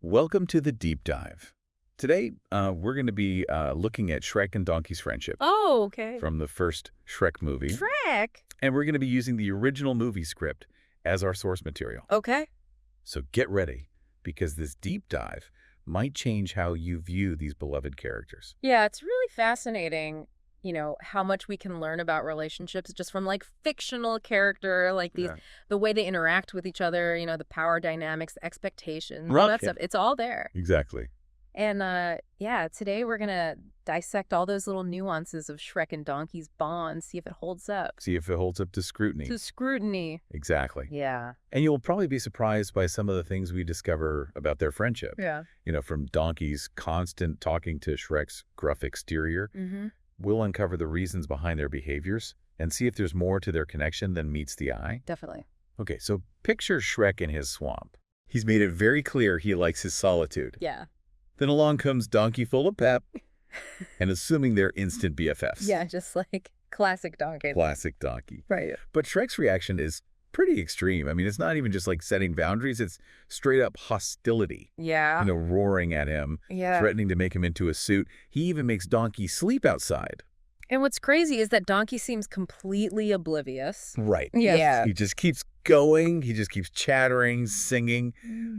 Welcome to the deep dive. Today, we're going to be looking at Shrek and Donkey's friendship Oh, okay. from the first Shrek movie. Shrek? And we're going to be using the original movie script as our source material. Okay. So get ready, because this deep dive might change how you view these beloved characters. Yeah, it's really fascinating, how much we can learn about relationships just from fictional character, the way they interact with each other, the power dynamics, the expectations, all that stuff. It's all there. Exactly. And today we're going to dissect all those little nuances of Shrek and Donkey's bond, see if it holds up. See if it holds up to scrutiny. To scrutiny. Exactly. Yeah. And you'll probably be surprised by some of the things we discover about their friendship. Yeah. From Donkey's constant talking to Shrek's gruff exterior. Mm-hmm. We'll uncover the reasons behind their behaviors and see if there's more to their connection than meets the eye. Definitely. Okay, so picture Shrek in his swamp. He's made it very clear he likes his solitude. Yeah. Then along comes Donkey full of pep, and assuming they're instant BFFs. Yeah, just like classic Donkey. Classic Donkey. Right. But Shrek's reaction is pretty extreme. I mean, it's not even just like setting boundaries. It's straight up hostility. Yeah. Roaring at him, threatening to make him into a suit. He even makes Donkey sleep outside. And what's crazy is that Donkey seems completely oblivious. Right. Yeah. He just keeps going. He just keeps chattering, singing.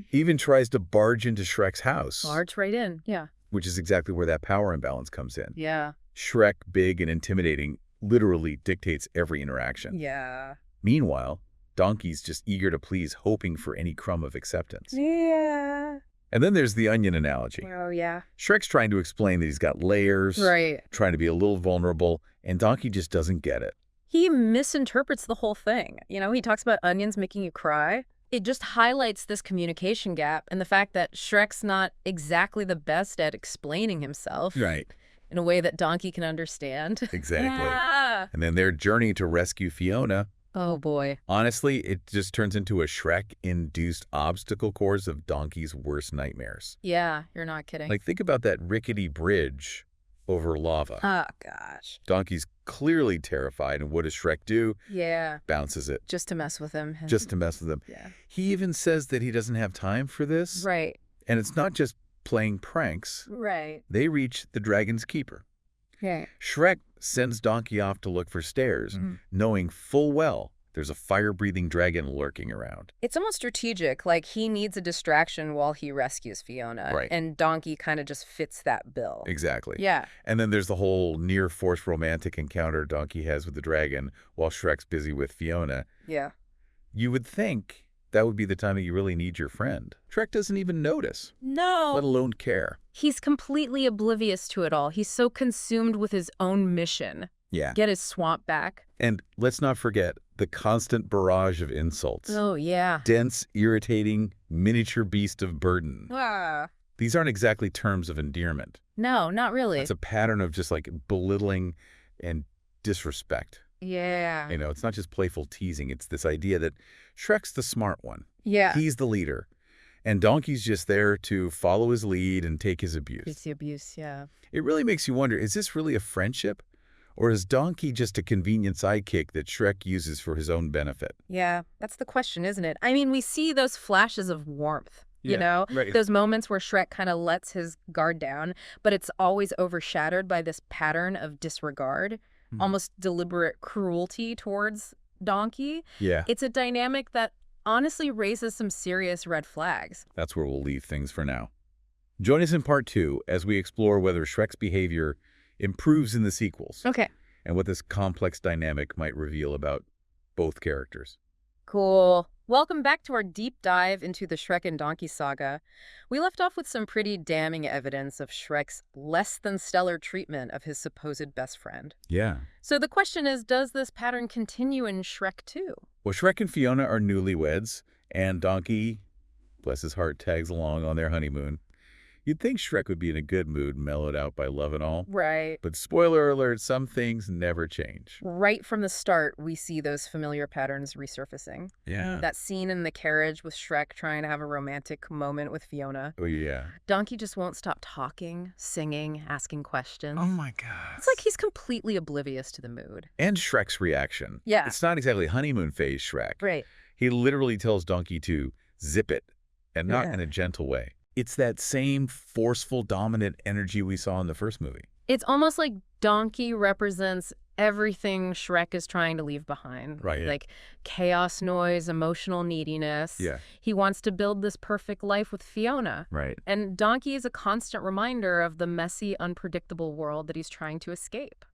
He even tries to barge into Shrek's house. Barge right in. Yeah. Which is exactly where that power imbalance comes in. Yeah. Shrek, big and intimidating, literally dictates every interaction. Yeah. Meanwhile, Donkey's just eager to please, hoping for any crumb of acceptance. Yeah. And then there's the onion analogy. Oh, yeah. Shrek's trying to explain that he's got layers, right, trying to be a little vulnerable, and Donkey just doesn't get it. He misinterprets the whole thing. He talks about onions making you cry. It just highlights this communication gap and the fact that Shrek's not exactly the best at explaining himself. Right. In a way that Donkey can understand. Exactly. Yeah. And then their journey to rescue Fiona. Oh, boy. Honestly, it just turns into a Shrek-induced obstacle course of Donkey's worst nightmares. Yeah, you're not kidding. Think about that rickety bridge over lava. Oh, gosh. Donkey's clearly terrified, and what does Shrek do? Yeah. Bounces it. Just to mess with him. Just to mess with him. Yeah. He even says that he doesn't have time for this. Right. And it's not just playing pranks. Right. They reach the Dragon's Keeper. Yeah. Shrek sends Donkey off to look for stairs, knowing full well there's a fire-breathing dragon lurking around. It's almost strategic, he needs a distraction while he rescues Fiona. Right. And Donkey kind of just fits that bill. Exactly. Yeah. And then there's the whole near-forced romantic encounter Donkey has with the dragon while Shrek's busy with Fiona. Yeah. You would think that would be the time that you really need your friend. Shrek doesn't even notice. No. Let alone care. He's completely oblivious to it all. He's so consumed with his own mission. Yeah. Get his swamp back. And let's not forget the constant barrage of insults. Oh, yeah. Dense, irritating, miniature beast of burden. Ah. These aren't exactly terms of endearment. No, not really. It's a pattern of just belittling and disrespect. Yeah. It's not just playful teasing. It's this idea that Shrek's the smart one. Yeah. He's the leader. And Donkey's just there to follow his lead and take his abuse. It's the abuse, yeah. It really makes you wonder, is this really a friendship? Or is Donkey just a convenient sidekick that Shrek uses for his own benefit? Yeah, that's the question, isn't it? I mean, we see those flashes of warmth, right. Those moments where Shrek kind of lets his guard down, but it's always overshadowed by this pattern of disregard, almost deliberate cruelty towards Donkey. Yeah. It's a dynamic that honestly raises some serious red flags. That's where we'll leave things for now. Join us in part 2 as we explore whether Shrek's behavior improves in the sequels. Okay. And what this complex dynamic might reveal about both characters. Cool. Welcome back to our deep dive into the Shrek and Donkey saga. We left off with some pretty damning evidence of Shrek's less than stellar treatment of his supposed best friend. Yeah. So the question is, does this pattern continue in Shrek 2? Well, Shrek and Fiona are newlyweds, and Donkey, bless his heart, tags along on their honeymoon. You'd think Shrek would be in a good mood, mellowed out by love and all. Right. But spoiler alert, some things never change. Right from the start, we see those familiar patterns resurfacing. Yeah. That scene in the carriage with Shrek trying to have a romantic moment with Fiona. Oh, yeah. Donkey just won't stop talking, singing, asking questions. Oh, my God. It's like he's completely oblivious to the mood. And Shrek's reaction. Yeah. It's not exactly honeymoon phase Shrek. Right. He literally tells Donkey to zip it, and not in a gentle way. It's that same forceful, dominant energy we saw in the first movie. It's almost like Donkey represents everything Shrek is trying to leave behind. Right, yeah. Like chaos noise, emotional neediness. Yeah. He wants to build this perfect life with Fiona. Right. And Donkey is a constant reminder of the messy, unpredictable world that he's trying to escape.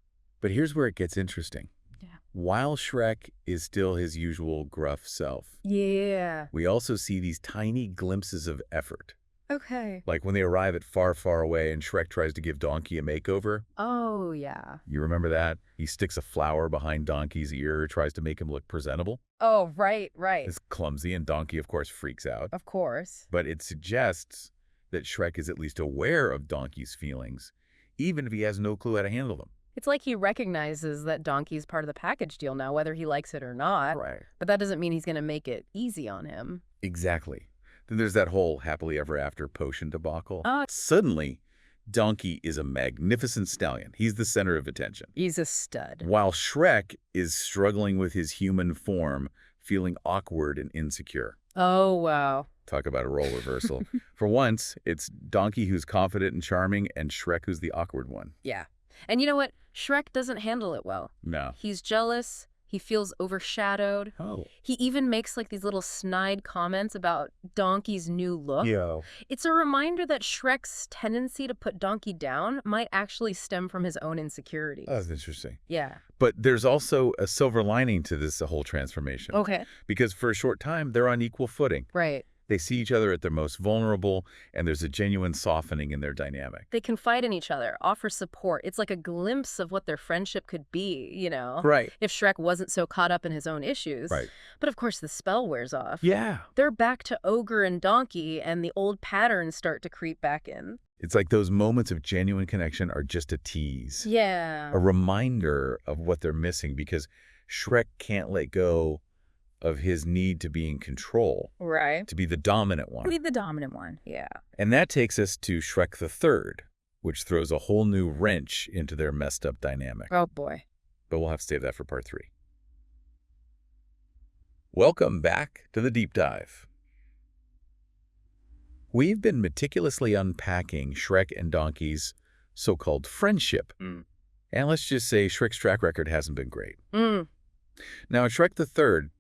But here's where it gets interesting. Yeah. While Shrek is still his usual gruff self, Yeah. we also see these tiny glimpses of effort. Okay. Like when they arrive at Far, Far Away and Shrek tries to give Donkey a makeover. Oh, yeah. You remember that? He sticks a flower behind Donkey's ear, tries to make him look presentable. Oh, right. It's clumsy, and Donkey, of course, freaks out. Of course. But it suggests that Shrek is at least aware of Donkey's feelings, even if he has no clue how to handle them. It's like he recognizes that Donkey's part of the package deal now, whether he likes it or not. Right. But that doesn't mean he's going to make it easy on him. Exactly. Then there's that whole happily ever after potion debacle. Oh. Suddenly, Donkey is a magnificent stallion. He's the center of attention. He's a stud. While Shrek is struggling with his human form, feeling awkward and insecure. Oh, wow. Talk about a role reversal. For once, it's Donkey who's confident and charming, and Shrek who's the awkward one. Yeah. And you know what? Shrek doesn't handle it well. No. He's jealous. He feels overshadowed. Oh. He even makes like these little snide comments about Donkey's new look. Yo. It's a reminder that Shrek's tendency to put Donkey down might actually stem from his own insecurities. That's interesting. Yeah. But there's also a silver lining to this whole transformation. Okay. Because for a short time, they're on equal footing. Right. They see each other at their most vulnerable, and there's a genuine softening in their dynamic. They confide in each other, offer support. It's like a glimpse of what their friendship could be, you know? Right. If Shrek wasn't so caught up in his own issues. Right. But of course, the spell wears off. Yeah. They're back to Ogre and Donkey, and the old patterns start to creep back in. It's like those moments of genuine connection are just a tease. Yeah. A reminder of what they're missing, because Shrek can't let go of his need to be in control. Right. To be the dominant one. Be the dominant one. Yeah. And that takes us to Shrek the Third, which throws a whole new wrench into their messed up dynamic. Oh, boy. But we'll have to save that for part 3. Welcome back to the deep dive. We've been meticulously unpacking Shrek and Donkey's so-called friendship. And let's just say Shrek's track record hasn't been great. Now, in Shrek the Third,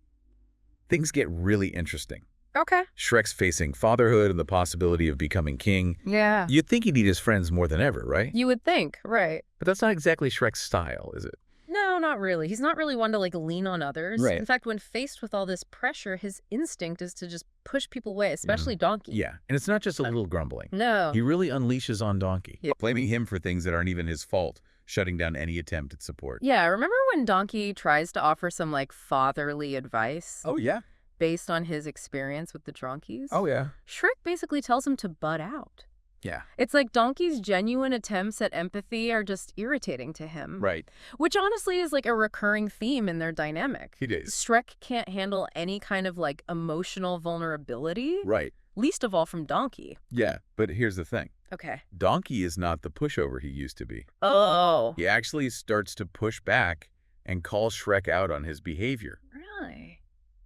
things get really interesting. Okay. Shrek's facing fatherhood and the possibility of becoming king. Yeah. You'd think he'd need his friends more than ever, right? You would think, right. But that's not exactly Shrek's style, is it? No, not really. He's not really one to like lean on others. Right. In fact, when faced with all this pressure, his instinct is to just push people away, especially Donkey. Yeah, and it's not just a little grumbling. No. He really unleashes on Donkey, Yeah. blaming him for things that aren't even his fault, shutting down any attempt at support. Yeah, remember when Donkey tries to offer some like fatherly advice Oh, yeah. based on his experience with the Dronkies? Oh, yeah. Shrek basically tells him to butt out. Yeah. It's like Donkey's genuine attempts at empathy are just irritating to him. Right. Which honestly is like a recurring theme in their dynamic. He does. Shrek can't handle any kind of like emotional vulnerability, Right. least of all from Donkey. Yeah, but here's the thing. Okay. Donkey is not the pushover he used to be. Oh. He actually starts to push back and call Shrek out on his behavior. Really?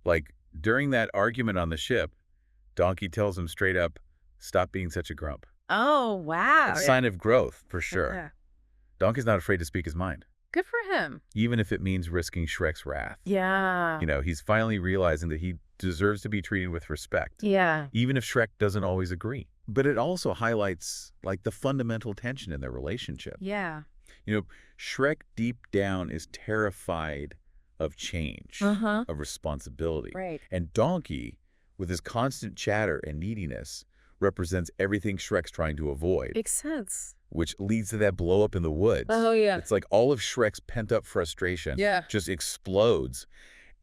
Like, during that argument on the ship, Donkey tells him straight up, stop being such a grump. Oh, wow. A sign of growth, for sure. Yeah. Donkey's not afraid to speak his mind, Good for him. even if it means risking Shrek's wrath. Yeah. You know, he's finally realizing that he deserves to be treated with respect, Yeah. even if Shrek doesn't always agree. But it also highlights, like, the fundamental tension in their relationship. Yeah. You know, Shrek deep down is terrified of change, Uh-huh. of responsibility. Right. And Donkey, with his constant chatter and neediness, represents everything Shrek's trying to avoid, Makes sense. which leads to that blow up in the woods. Oh, yeah. It's like all of Shrek's pent-up frustration Yeah. just explodes,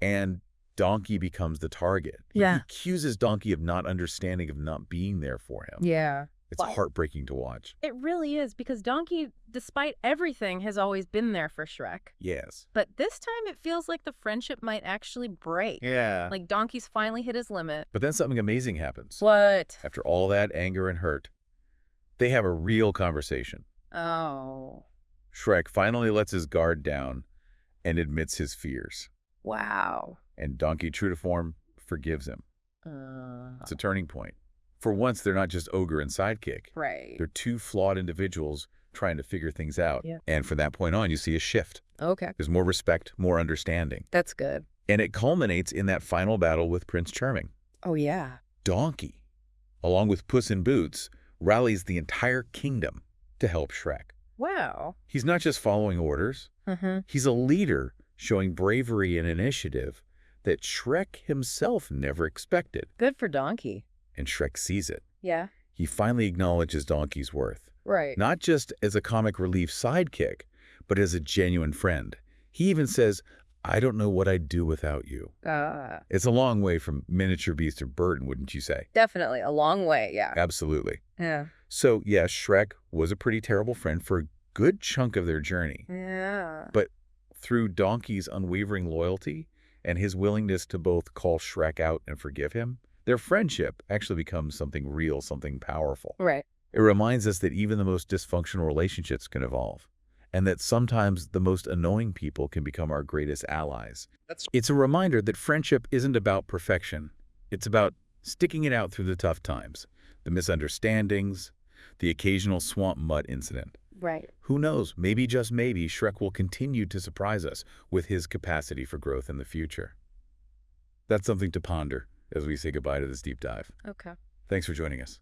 and Donkey becomes the target. He Yeah. accuses Donkey of not understanding, of not being there for him. Yeah. It's heartbreaking to watch. It really is, because Donkey, despite everything, has always been there for Shrek. Yes. But this time it feels like the friendship might actually break. Yeah. Like Donkey's finally hit his limit. But then something amazing happens. What? After all that anger and hurt, they have a real conversation. Oh. Shrek finally lets his guard down and admits his fears. Wow. And Donkey, true to form, forgives him. It's a turning point. For once, they're not just ogre and sidekick. Right. They're two flawed individuals trying to figure things out. Yeah. And from that point on, you see a shift. Okay. There's more respect, more understanding. That's good. And it culminates in that final battle with Prince Charming. Oh, yeah. Donkey, along with Puss in Boots, rallies the entire kingdom to help Shrek. Wow. He's not just following orders. He's a leader showing bravery and initiative that Shrek himself never expected. Good for Donkey. And Shrek sees it. Yeah. He finally acknowledges Donkey's worth. Right. Not just as a comic relief sidekick, but as a genuine friend. He even says, I don't know what I'd do without you. It's a long way from miniature beast or burden, wouldn't you say? Definitely. A long way, yeah. Absolutely. Yeah. So, yes, Shrek was a pretty terrible friend for a good chunk of their journey. Yeah. But through Donkey's unwavering loyalty and his willingness to both call Shrek out and forgive him, their friendship actually becomes something real, something powerful. Right. It reminds us that even the most dysfunctional relationships can evolve, and that sometimes the most annoying people can become our greatest allies. It's a reminder that friendship isn't about perfection. It's about sticking it out through the tough times, the misunderstandings, the occasional swamp mud incident. Right. Who knows, maybe, just maybe, Shrek will continue to surprise us with his capacity for growth in the future. That's something to ponder as we say goodbye to this deep dive. Okay. Thanks for joining us.